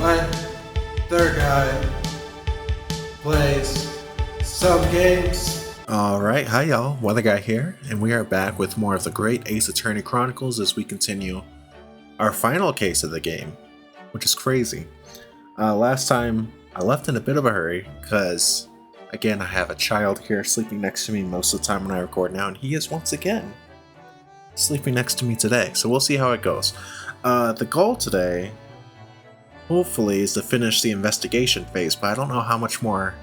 My third guy plays some games. Alright, hi y'all, Weather Guy here, and we are back with more of the great Ace Attorney Chronicles as we continue our final case of the game, which is crazy. Last time, I left in a bit of a hurry, because, again, I have a child here sleeping next to me most of the time when I record now, and he is once again sleeping next to me today, so we'll see how it goes. The goal today, hopefully, is to finish the investigation phase, but I don't know how much more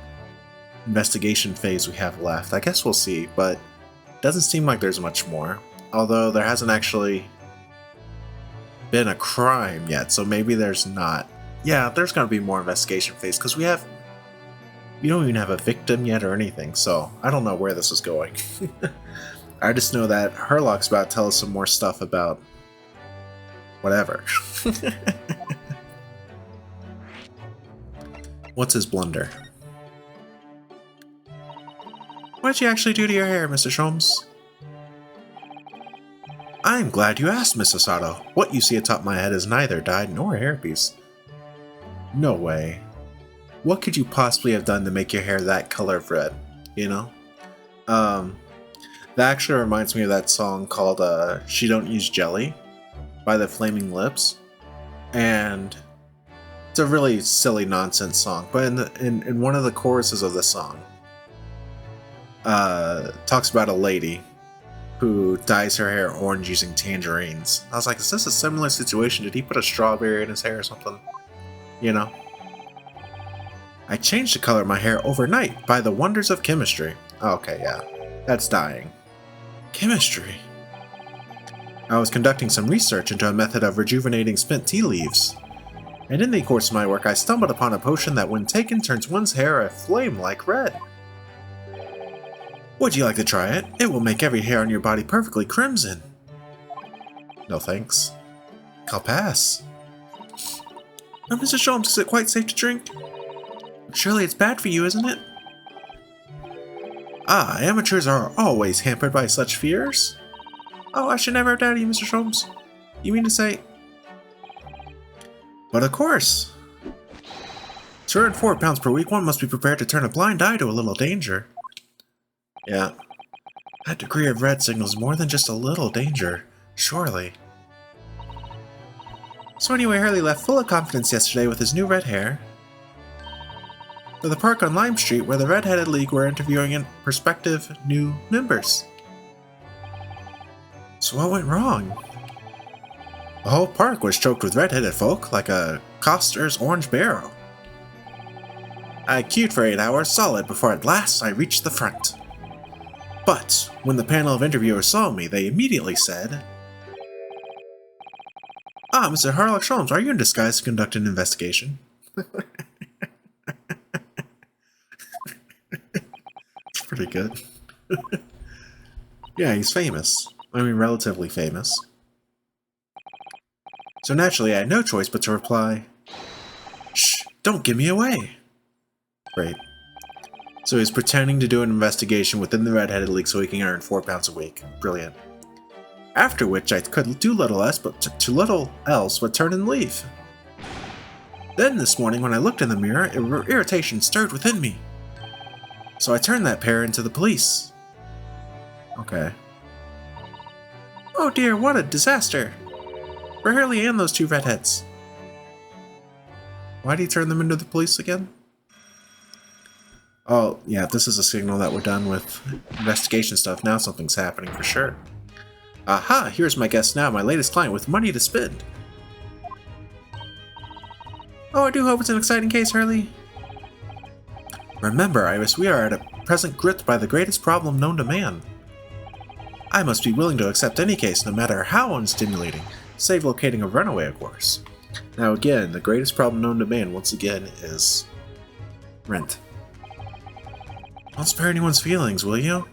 investigation phase we have left. I guess we'll see, but it doesn't seem like there's much more. Although there hasn't actually been a crime yet, so maybe there's not. Yeah, there's gonna be more investigation phase, because we don't even have a victim yet or anything, so I don't know where this is going. I just know that Herlock's about to tell us some more stuff about whatever. What's his blunder? What did you actually do to your hair, Mr. Sholmes? I'm glad you asked, Miss Osato. What you see atop my head is neither dyed nor a hairpiece. No way. What could you possibly have done to make your hair that color of red, you know? That actually reminds me of that song called She Don't Use Jelly by the Flaming Lips. And it's a really silly nonsense song, but in one of the choruses of the song, talks about a lady who dyes her hair orange using tangerines. I was like, is this a similar situation? Did he put a strawberry in his hair or something? You know? I changed the color of my hair overnight by the wonders of chemistry. Okay, yeah. That's dyeing. Chemistry? I was conducting some research into a method of rejuvenating spent tea leaves. And in the course of my work, I stumbled upon a potion that when taken turns one's hair a flame-like red. Would you like to try it? It will make every hair on your body perfectly crimson. No thanks. I'll pass. Now, Mr. Sholmes, is it quite safe to drink? Surely it's bad for you, isn't it? Ah, amateurs are always hampered by such fears. Oh, I should never have doubted you, Mr. Sholmes. You mean to say... But of course. To earn 4 pounds per week, one must be prepared to turn a blind eye to a little danger. Yeah. That degree of red signals more than just a little danger, surely. So anyway, Hurley left full of confidence yesterday with his new red hair for the park on Lime Street where the Red-Headed League were interviewing prospective new members. So what went wrong? The whole park was choked with red-headed folk like a coster's orange barrel. I queued for 8 hours solid before at last I reached the front. But when the panel of interviewers saw me, they immediately said, Ah, Mr. Harlock Sholmes, are you in disguise to conduct an investigation? It's pretty good. Yeah, he's famous. I mean, relatively famous. So naturally, I had no choice but to reply, Shh, don't give me away. Great. So he's pretending to do an investigation within the Red-Headed League so he can earn 4 pounds a week. Brilliant. After which I could do little else but turn and leave. Then this morning when I looked in the mirror, irritation stirred within me. So I turned that pair into the police. Okay. Oh dear, what a disaster. For Hurley and those 2 redheads. Why do you turn them into the police again? Oh, yeah, this is a signal that we're done with investigation stuff. Now something's happening for sure. Aha, here's my guest now, my latest client with money to spend. Oh, I do hope it's an exciting case, Hurley. Remember, Iris, we are at present gripped by the greatest problem known to man. I must be willing to accept any case, no matter how unstimulating, save locating a runaway, of course. Now again, the greatest problem known to man, once again, is rent. Don't spare anyone's feelings, will you?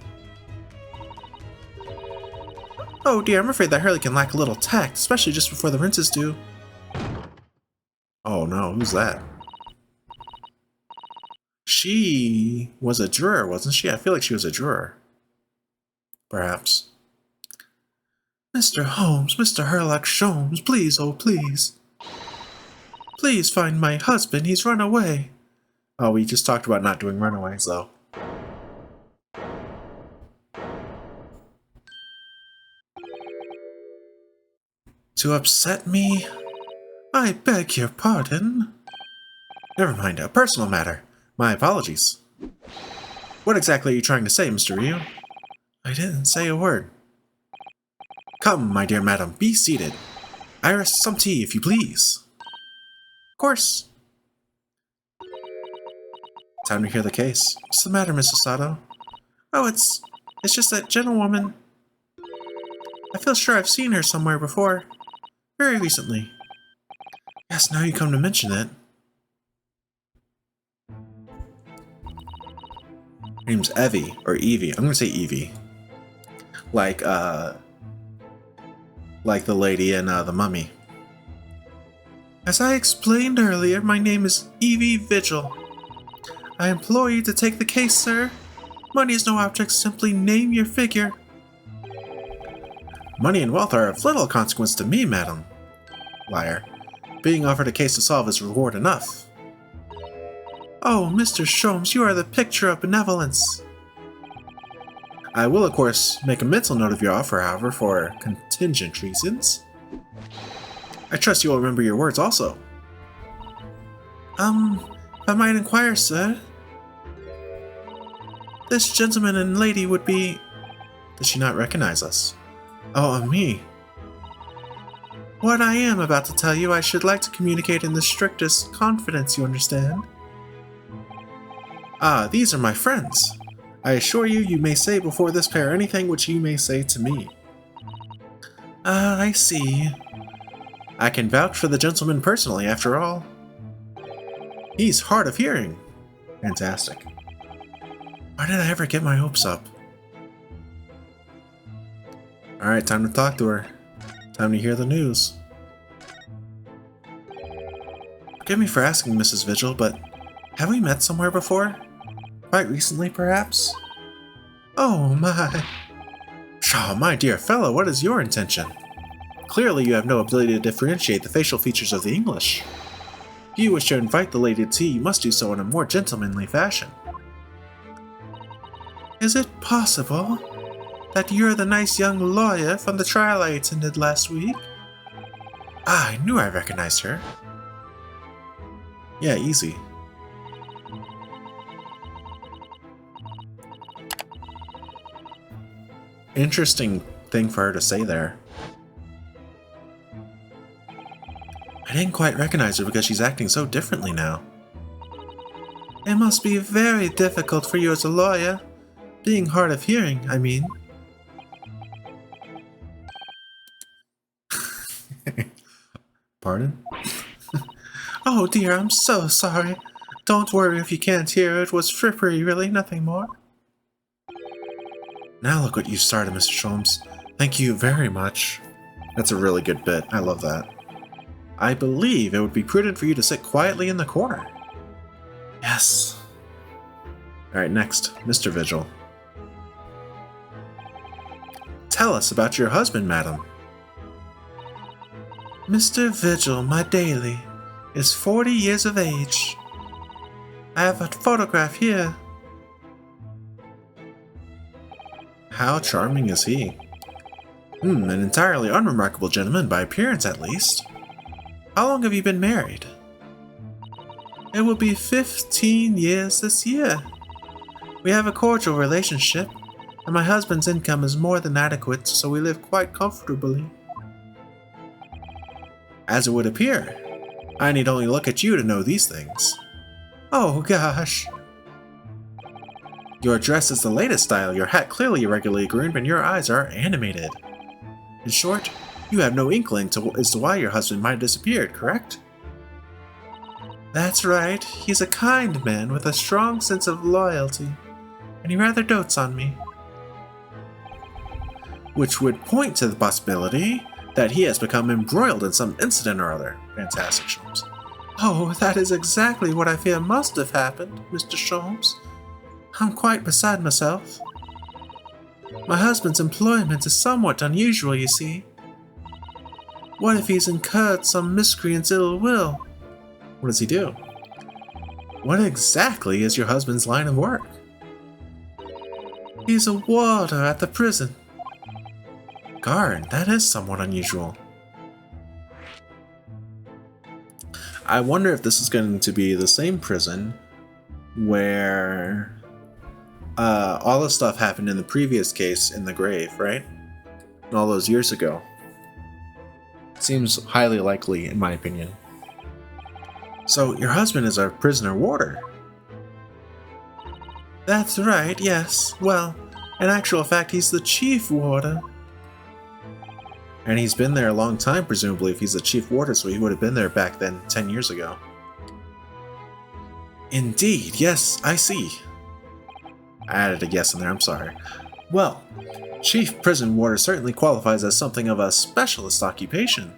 Oh dear, I'm afraid that Hurley can lack a little tact, especially just before the rent is due. Oh no, who's that? She was a juror, wasn't she? I feel like she was a juror. Perhaps. Mr. Holmes, Mr. Herlock Sholmes, please, oh please. Please find my husband, he's run away. Oh, we just talked about not doing runaways, though. To upset me? I beg your pardon. Never mind, a personal matter. My apologies. What exactly are you trying to say, Mr. Ryu? I didn't say a word. Come, my dear madam, be seated. Iris, some tea, if you please. Of course. Time to hear the case. What's the matter, Mrs. Sato? Oh, it's just that gentlewoman. I feel sure I've seen her somewhere before. Very recently. Yes, now you come to mention it. Her name's Evie, or Evie. I'm gonna say Evie. Like the lady in The Mummy. As I explained earlier, my name is Evie Vigil. I implore you to take the case, sir. Money is no object, simply name your figure. Money and wealth are of little consequence to me, madam. Liar. Being offered a case to solve is reward enough. Oh, Mr. Sholmes, you are the picture of benevolence. I will, of course, make a mental note of your offer, however, for contingent reasons. I trust you will remember your words also. If I might inquire, sir. This gentleman and lady would be... Does she not recognize us? Oh, me. What I am about to tell you, I should like to communicate in the strictest confidence, you understand? Ah, these are my friends. I assure you, you may say before this pair anything which you may say to me. Ah, I see. I can vouch for the gentleman personally, after all. He's hard of hearing. Fantastic. Why did I ever get my hopes up? Alright, time to talk to her. Time to hear the news. Forgive me for asking, Mrs. Vigil, but have we met somewhere before? Quite recently, perhaps? Oh, my. Pshaw, my dear fellow, what is your intention? Clearly you have no ability to differentiate the facial features of the English. If you wish to invite the lady to tea, you must do so in a more gentlemanly fashion. Is it possible that you're the nice young lawyer from the trial I attended last week? Ah, I knew I recognized her. Yeah, easy. Interesting thing for her to say there. I didn't quite recognize her because she's acting so differently now. It must be very difficult for you as a lawyer. Being hard of hearing, I mean. Pardon? Oh dear, I'm so sorry. Don't worry if you can't hear, it was frippery really, nothing more. Now look what you started, Mr. Sholmes. Thank you very much. That's a really good bit, I love that. I believe it would be prudent for you to sit quietly in the corner. Yes. Alright, next, Mr. Vigil. Tell us about your husband, madam. Mr. Vigil, my daily, is 40 years of age. I have a photograph here. How charming is he? An entirely unremarkable gentleman by appearance, at least. How long have you been married? It will be 15 years this year. We have a cordial relationship, and my husband's income is more than adequate, so we live quite comfortably. As it would appear. I need only look at you to know these things. Oh gosh. Your dress is the latest style, your hat clearly irregularly groomed, and your eyes are animated. In short, you have no inkling as to why your husband might have disappeared, correct? That's right, he's a kind man with a strong sense of loyalty, and he rather dotes on me. Which would point to the possibility that he has become embroiled in some incident or other. Fantastic, Sholmes. Oh, that is exactly what I fear must have happened, Mr. Sholmes. I'm quite beside myself. My husband's employment is somewhat unusual, you see. What if he's incurred some miscreant's ill will? What does he do? What exactly is your husband's line of work? He's a warder at the prison. Guard, that is somewhat unusual. I wonder if this is going to be the same prison where all the stuff happened in the previous case in the grave, right? All those years ago. Seems highly likely, in my opinion. So, your husband is a prisoner warder? That's right, yes. Well, in actual fact, he's the chief warder. And he's been there a long time, presumably, if he's the chief warder, so he would have been there back then, 10 years ago. Indeed, yes, I see. I added a yes in there, I'm sorry. Well, chief prison warder certainly qualifies as something of a specialist occupation.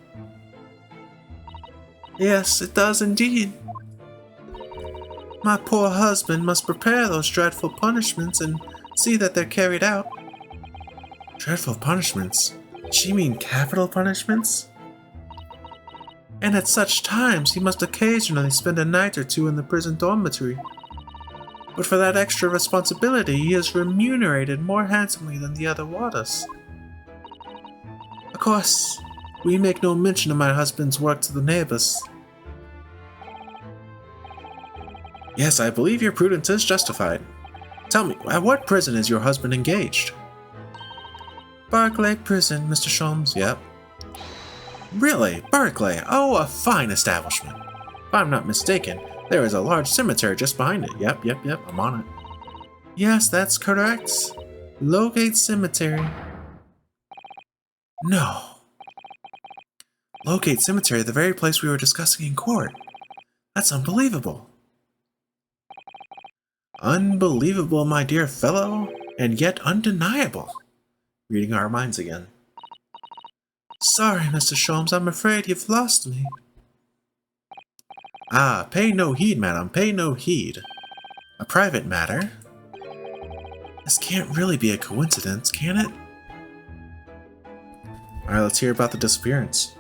Yes, it does indeed. My poor husband must prepare those dreadful punishments and see that they're carried out. Dreadful punishments? Does she mean capital punishments? And at such times, he must occasionally spend a night or two in the prison dormitory. But for that extra responsibility, he is remunerated more handsomely than the other warders. Of course, we make no mention of my husband's work to the neighbors. Yes, I believe your prudence is justified. Tell me, at what prison is your husband engaged? Barclay Prison, Mr. Sholmes, yep. Really? Barclay? Oh, a fine establishment. If I'm not mistaken, there is a large cemetery just behind it. Yep, I'm on it. Yes, that's correct. Lowgate Cemetery. No. Lowgate Cemetery, the very place we were discussing in court. That's unbelievable. Unbelievable, my dear fellow, and yet undeniable. Reading our minds again. Sorry, Mr. Sholmes, I'm afraid you've lost me. Ah, pay no heed, madam, pay no heed. A private matter? This can't really be a coincidence, can it? Alright, let's hear about the disappearance.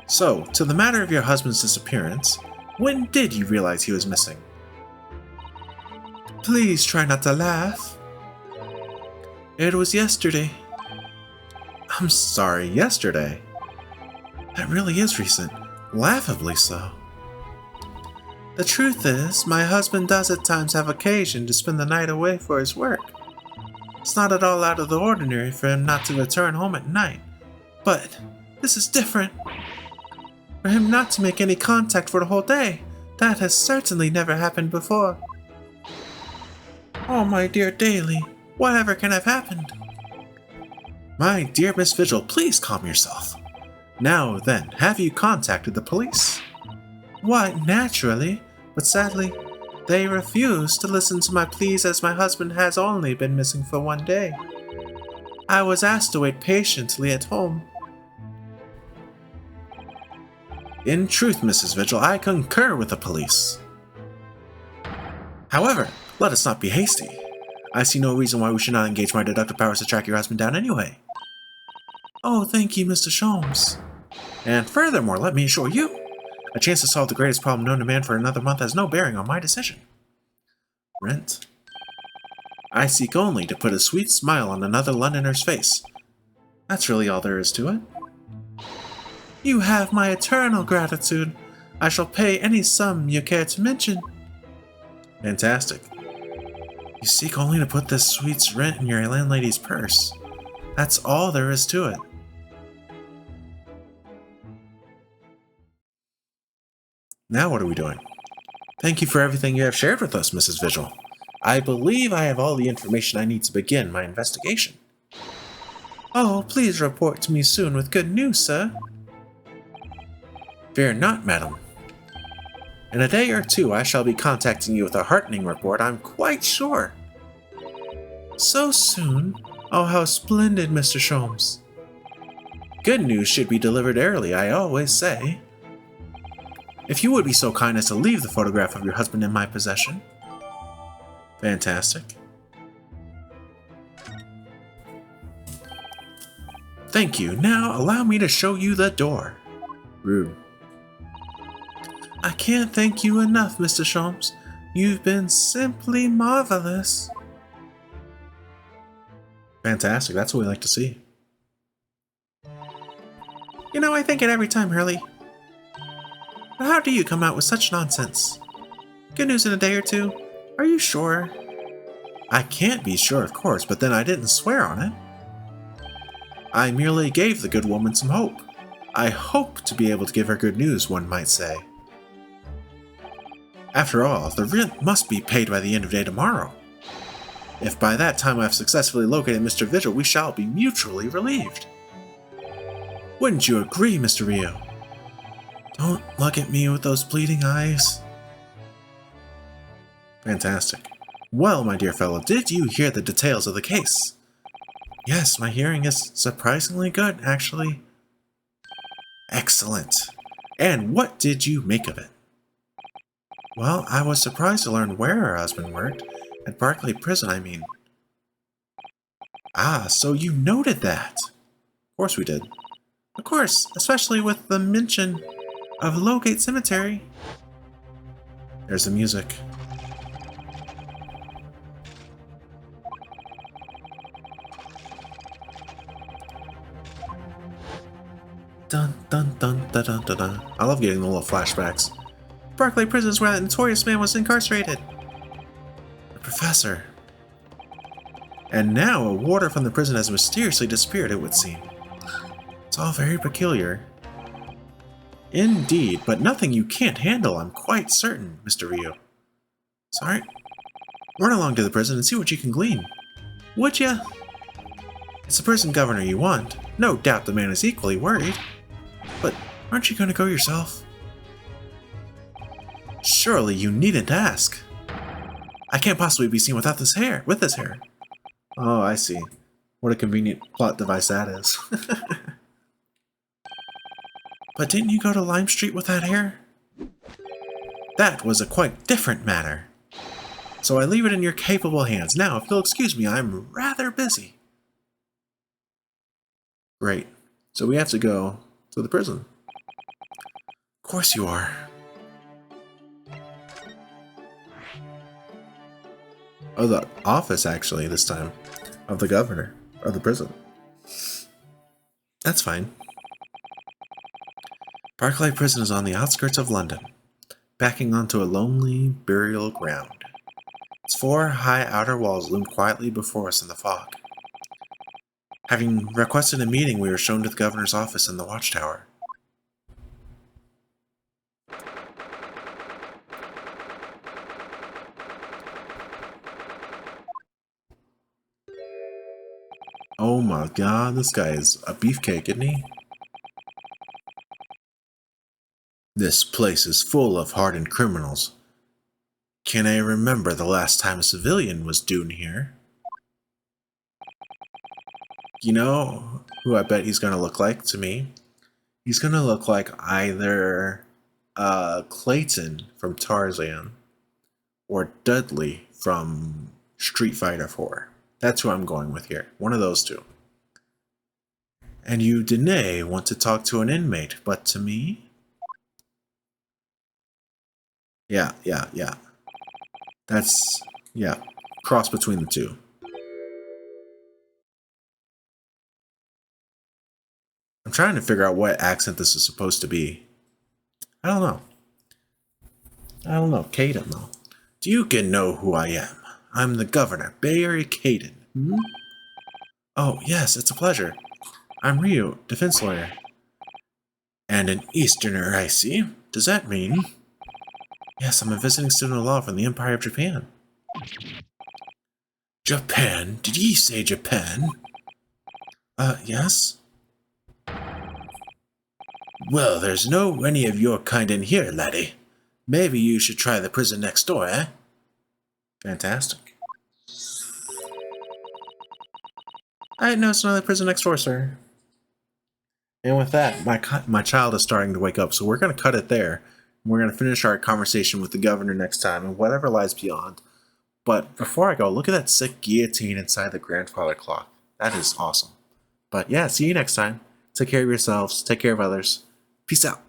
So, to the matter of your husband's disappearance, when did you realize he was missing? Please try not to laugh. It was yesterday. I'm sorry, yesterday? That really is recent. Laughably so. The truth is, my husband does at times have occasion to spend the night away for his work. It's not at all out of the ordinary for him not to return home at night. But this is different. For him not to make any contact for the whole day, that has certainly never happened before. Oh, my dear Daly, whatever can have happened? My dear Miss Vigil, please calm yourself. Now then, have you contacted the police? Why, naturally, but sadly, they refuse to listen to my pleas as my husband has only been missing for 1 day. I was asked to wait patiently at home. In truth, Mrs. Vigil, I concur with the police. However, let us not be hasty. I see no reason why we should not engage my deductive powers to track your husband down anyway. Oh, thank you, Mr. Sholmes. And furthermore, let me assure you, a chance to solve the greatest problem known to man for another month has no bearing on my decision. Rent? I seek only to put a sweet smile on another Londoner's face. That's really all there is to it. You have my eternal gratitude. I shall pay any sum you care to mention. Fantastic. You seek only to put this sweet's rent in your landlady's purse. That's all there is to it. Now what are we doing? Thank you for everything you have shared with us, Mrs. Vigil. I believe I have all the information I need to begin my investigation. Oh, please report to me soon with good news, sir. Fear not, madam. In a day or two, I shall be contacting you with a heartening report, I'm quite sure. So soon? Oh, how splendid, Mr. Sholmes. Good news should be delivered early, I always say. If you would be so kind as to leave the photograph of your husband in my possession. Fantastic. Thank you. Now allow me to show you the door. Rude. I can't thank you enough, Mr. Sholmes. You've been simply marvelous. Fantastic, that's what we like to see. You know, I think it every time, Hurley. But how do you come out with such nonsense? Good news in a day or two? Are you sure? I can't be sure, of course, but then I didn't swear on it. I merely gave the good woman some hope. I hope to be able to give her good news, one might say. After all, the rent must be paid by the end of day tomorrow. If by that time I've successfully located Mr. Vigil, we shall be mutually relieved. Wouldn't you agree, Mr. Rio? Don't look at me with those pleading eyes. Fantastic. Well, my dear fellow, did you hear the details of the case? Yes, my hearing is surprisingly good, actually. Excellent. And what did you make of it? Well, I was surprised to learn where her husband worked. At Barclay Prison, I mean. Ah, so you noted that. Of course we did. Of course, especially with the mention of Lowgate Cemetery. There's the music. Dun dun dun dun dun dun dun. I love getting the little flashbacks. Barclay Prison is where that notorious man was incarcerated. The professor. And now a warder from the prison has mysteriously disappeared, it would seem. It's all very peculiar. Indeed, but nothing you can't handle, I'm quite certain, Mr. Rio. Sorry. Run along to the prison and see what you can glean. Would ya? It's the prison governor you want. No doubt the man is equally worried. But aren't you going to go yourself? Surely you needn't ask. I can't possibly be seen without this hair. With this hair. Oh, I see. What a convenient plot device that is. But didn't you go to Lime Street with that hair? That was a quite different matter. So I leave it in your capable hands. Now, if you'll excuse me, I'm rather busy. Great. So we have to go to the prison. Of course you are. Oh, the office, actually, this time. Of the governor. Of the prison. That's fine. Barclay Prison is on the outskirts of London, backing onto a lonely burial ground. Its four high outer walls loom quietly before us in the fog. Having requested a meeting, we were shown to the governor's office in the watchtower. Oh my god, this guy is a beefcake, isn't he? This place is full of hardened criminals. Can I remember the last time a civilian was due here? You know who I bet he's gonna look like to me? He's gonna look like either Clayton from Tarzan or Dudley from Street Fighter 4. That's who I'm going with here. One of those two. And you, Danae, want to talk to an inmate, but to me? Yeah. That's, yeah, cross between the two. I'm trying to figure out what accent this is supposed to be. I don't know. Caden, though. Do you know who I am? I'm the governor, Barry Caden. Hmm? Oh, yes, it's a pleasure. I'm Ryu, defense lawyer. And an Easterner, I see. Does that mean? Yes, I'm a visiting student of law from the Empire of Japan. Japan? Did ye say Japan? Yes? Well, there's no any of your kind in here, laddie. Maybe you should try the prison next door, eh? Fantastic. I didn't know it's another prison next door, sir. And with that, my child is starting to wake up, so we're going to cut it there. We're going to finish our conversation with the governor next time and whatever lies beyond. But before I go, look at that sick guillotine inside the grandfather clock. That is awesome. But yeah, see you next time. Take care of yourselves. Take care of others. Peace out.